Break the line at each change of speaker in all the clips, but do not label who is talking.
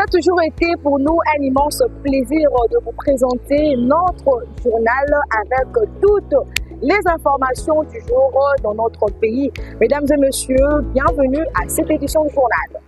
toujours été pour nous un immense plaisir de vous présenter notre journal avec toutes les informations du jour dans notre pays. Mesdames et messieurs, bienvenue à cette édition du journal.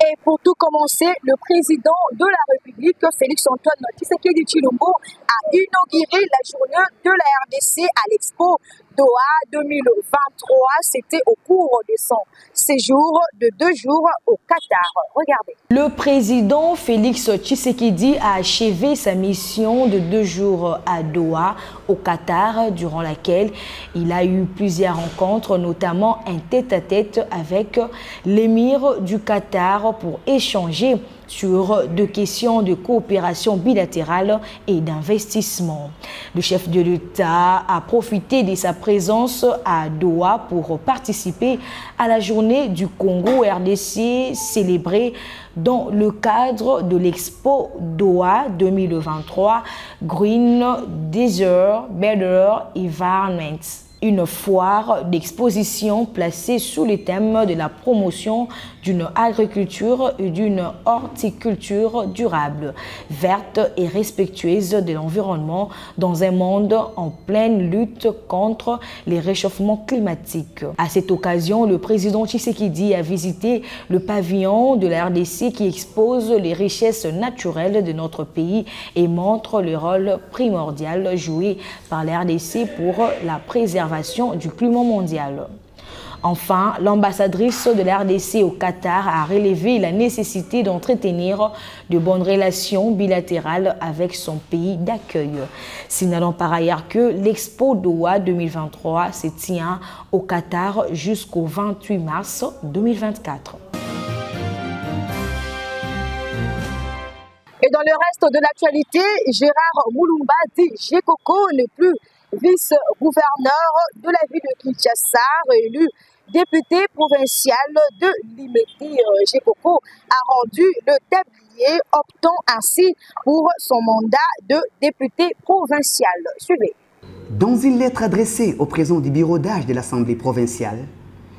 Et pour tout commencer, le président de la République, Félix-Antoine Tshisekedi Tshilombo, a inauguré la journée de la RDC à l'Expo Doha 2023. C'était au cours de son séjour de 2 jours au Qatar. Regardez.
Le président Félix Tshisekedi a achevé sa mission de 2 jours à Doha, au Qatar, durant laquelle il a eu plusieurs rencontres, notamment un tête-à-tête avec l'émir du Qatar pour échanger sur 2 questions de coopération bilatérale et d'investissement. Le chef de l'État a profité de sa présence à Doha pour participer à la journée du Congo RDC célébrée dans le cadre de l'Expo Doha 2023 Green Desert Better Environment. Une foire d'exposition placée sous le thème de la promotion d'une agriculture et d'une horticulture durable, verte et respectueuse de l'environnement dans un monde en pleine lutte contre les réchauffements climatiques. À cette occasion, le président Tshisekedi a visité le pavillon de la RDC qui expose les richesses naturelles de notre pays et montre le rôle primordial joué par la RDC pour la préservation du climat mondial. Enfin, l'ambassadrice de la RDC au Qatar a relevé la nécessité d'entretenir de bonnes relations bilatérales avec son pays d'accueil. Signalant par ailleurs que l'Expo Doha 2023 se tient au Qatar jusqu'au 28 mars 2024.
Et dans le reste de l'actualité, Gérard Moulumba dit Gekoko n'est plus vice-gouverneur de la ville de Kinshasa, élu député provincial de Limeti. Gekoko a rendu le tablier, optant ainsi pour son mandat de député provincial. Suivez.
Dans une lettre adressée au président du bureau d'âge de l'Assemblée provinciale,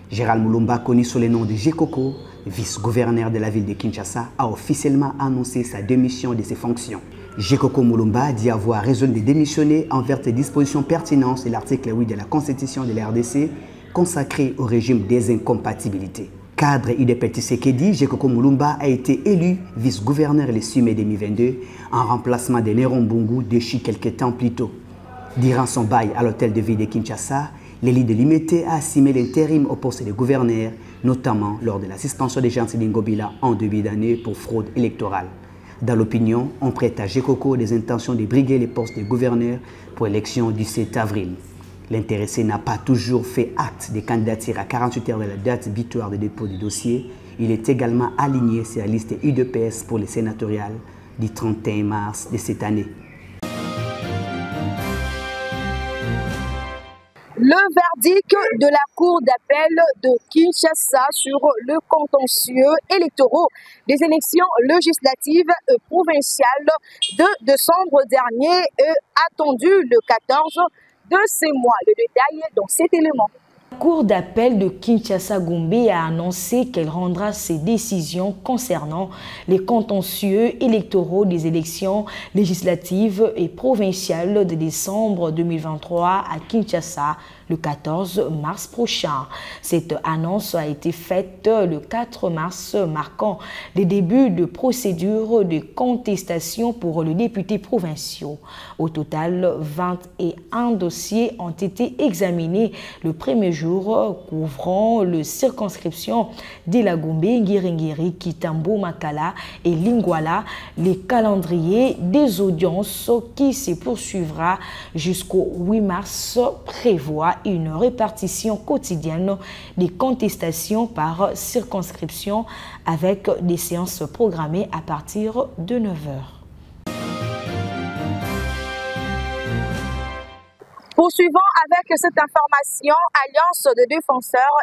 Gérald Moulumba, connu sous le nom de Gekoko, vice-gouverneur de la ville de Kinshasa, a officiellement annoncé sa démission de ses fonctions. Gekoko Moulumba dit avoir raison de démissionner envers les dispositions pertinentes de l'article 8 de la Constitution de la RDC consacré au régime des incompatibilités. Cadre UDPS Tshisekedi, Gekoko Moulumba a été élu vice-gouverneur le 6 mai 2022 en remplacement de Néron Mbungu déchu quelques temps plus tôt. Durant son bail à l'hôtel de ville de Kinshasa, l'élu de Limete a assumé l'intérim au poste de gouverneur, notamment lors de la suspension de Jean Ngobila en début d'année pour fraude électorale. Dans l'opinion, on prête à Gekoko des intentions de briguer les postes de gouverneur pour l'élection du 7 avril. L'intéressé n'a pas toujours fait acte de candidature à 48 heures de la date butoir de dépôt du dossier. Il est également aligné sur la liste UDPS pour les sénatoriales du 31 mars de cette année.
Le verdict de la Cour d'appel de Kinshasa sur le contentieux électoraux des élections législatives et provinciales de décembre dernier est attendu le 14 de ce mois. Le détail dans cet élément.
La Cour d'appel de Kinshasa-Gombe a annoncé qu'elle rendra ses décisions concernant les contentieux électoraux des élections législatives et provinciales de décembre 2023 à Kinshasa le 14 mars prochain. Cette annonce a été faite le 4 mars, marquant les débuts de procédure de contestation pour les députés provinciaux. Au total, 21 dossiers ont été examinés le premier jour, couvrant les circonscriptions d'Ilagombe, Ngiringiri, Kitambo, Makala et Lingwala. Les calendriers des audiences qui se poursuivra jusqu'au 8 mars prévoit une répartition quotidienne des contestations par circonscription avec des séances programmées à partir de 9 h.
Poursuivons avec cette information. Alliance de défenseurs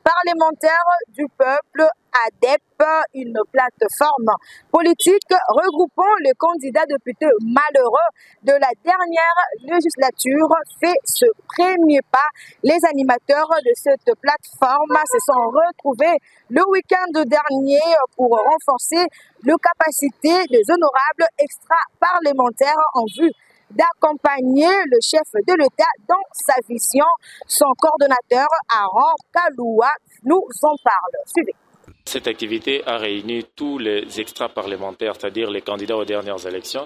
parlementaires du peuple, ADEP, une plateforme politique regroupant les candidats députés malheureux de la dernière législature, fait ce premier pas. Les animateurs de cette plateforme se sont retrouvés le week-end dernier pour renforcer les capacités des honorables extra-parlementaires en vue d'accompagner le chef de l'État dans sa vision. Son coordonnateur, Aaron Kaloua, nous en parle. Suivez.
Cette activité a réuni tous les extra-parlementaires, c'est-à-dire les candidats aux dernières élections.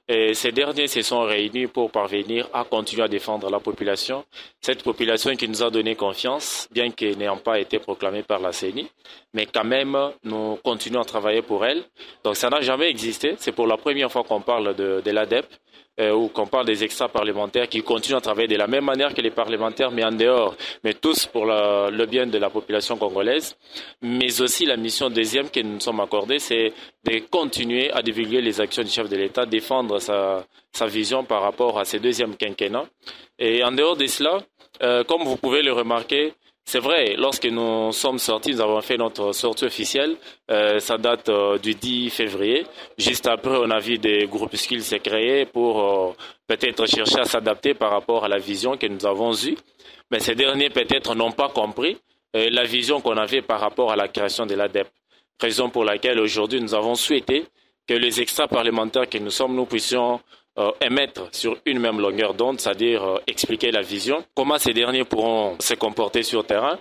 Et ces derniers se sont réunis pour parvenir à continuer à défendre la population. Cette population qui nous a donné confiance, bien qu'elle n'ait pas été proclamée par la CENI, mais quand même, nous continuons à travailler pour elle. Donc ça n'a jamais existé. C'est pour la première fois qu'on parle de l'ADEP. Ou qu'on parle des extra-parlementaires qui continuent à travailler de la même manière que les parlementaires, mais en dehors, mais tous pour le bien de la population congolaise. Mais aussi la mission deuxième que nous nous sommes accordés, c'est de continuer à divulguer les actions du chef de l'État, défendre sa vision par rapport à ce deuxième quinquennat. Et en dehors de cela, comme vous pouvez le remarquer, c'est vrai, lorsque nous sommes sortis, nous avons fait notre sortie officielle. Ça date du 10 février. Juste après, on a vu des groupuscules se créer pour peut-être chercher à s'adapter par rapport à la vision que nous avons eue. Mais ces derniers, peut-être, n'ont pas compris la vision qu'on avait par rapport à la création de l'ADEP. Raison pour laquelle, aujourd'hui, nous avons souhaité que les extra-parlementaires que nous sommes, nous puissions émettre sur une même longueur d'onde, c'est-à-dire expliquer la vision, comment ces derniers pourront se comporter sur le terrain,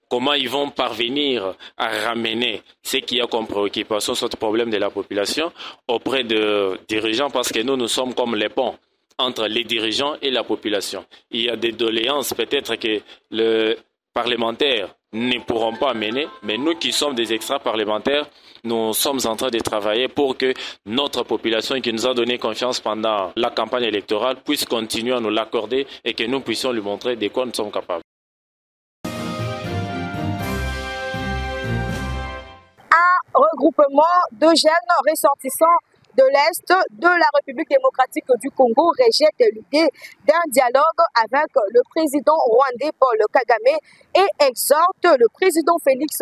comment ils vont parvenir à ramener ce qu'il y a comme préoccupation sur le problème de la population auprès de dirigeants, parce que nous sommes comme les ponts entre les dirigeants et la population. Il y a des doléances peut-être que les parlementaires ne pourront pas mener, mais nous qui sommes des extra-parlementaires, nous sommes en train de travailler pour que notre population qui nous a donné confiance pendant la campagne électorale puisse continuer à nous l'accorder et que nous puissions lui montrer de quoi nous sommes capables.
Un regroupement de jeunes ressortissants de l'Est de la République démocratique du Congo rejette l'idée d'un dialogue avec le président rwandais Paul Kagame et exhorte le président Félix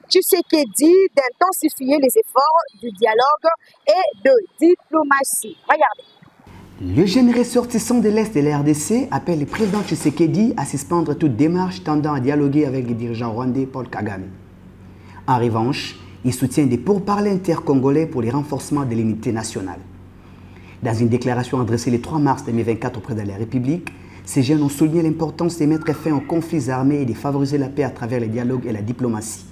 Tshisekedi d'intensifier les efforts du dialogue et de diplomatie. Regardez.
Le jeune ressortissant de l'Est de la RDC appelle le président Tshisekedi à suspendre toute démarche tendant à dialoguer avec le dirigeant rwandais Paul Kagame. En revanche, il soutient des pourparlers intercongolais pour le renforcement de l'unité nationale. Dans une déclaration adressée le 3 mars 2024 au président de la République, ces jeunes ont souligné l'importance de mettre fin aux conflits armés et de favoriser la paix à travers le dialogue et la diplomatie.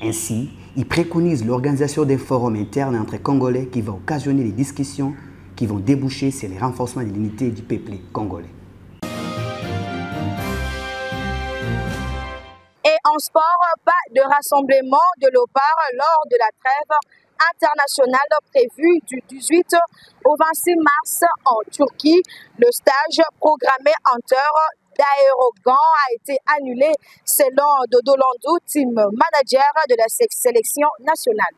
Ainsi, ils préconisent l'organisation d'un forum interne entre Congolais qui va occasionner des discussions qui vont déboucher sur le renforcement de l'unité du peuple congolais.
Et en sport, pas de rassemblement de léopards lors de la trêve internationale prévue du 18 au 26 mars en Turquie. Le stage programmé en terre d'Aérogan a été annulé selon Dodo Landou, team manager de la sélection nationale.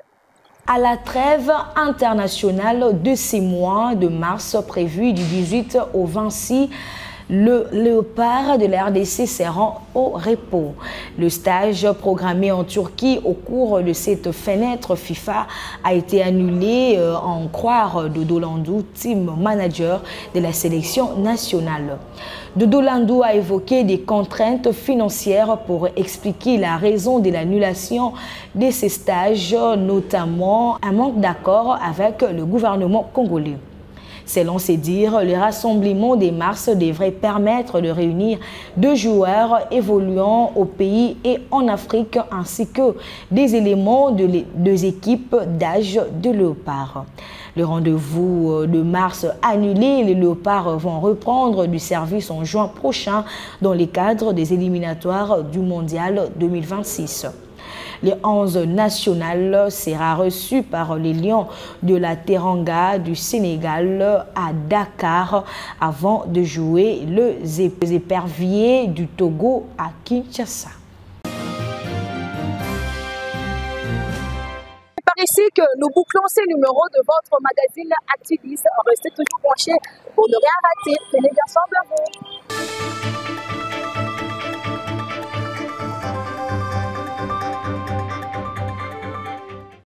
À la trêve internationale de 6 mois de mars prévue du 18 au 26, le léopard de la RDC se rend au repos. Le stage programmé en Turquie au cours de cette fenêtre FIFA a été annulé, en croire Dodo Landou, team manager de la sélection nationale. Dodo Landou a évoqué des contraintes financières pour expliquer la raison de l'annulation de ces stages, notamment un manque d'accord avec le gouvernement congolais. Selon ses dires, le rassemblement des mars devrait permettre de réunir 2 joueurs évoluant au pays et en Afrique, ainsi que des éléments de 2 équipes d'âge de léopard. Le rendez-vous de mars annulé, les léopards vont reprendre du service en juin prochain dans le cadre des éliminatoires du Mondial 2026. Le 11 national sera reçu par les Lions de la Teranga du Sénégal à Dakar avant de jouer les éperviers du Togo à Kinshasa.
C'est par ici que nous bouclons ces numéros de votre magazine Activiste. Restez toujours branchés pour ne rien rater. Tenez bien ensemble à vous.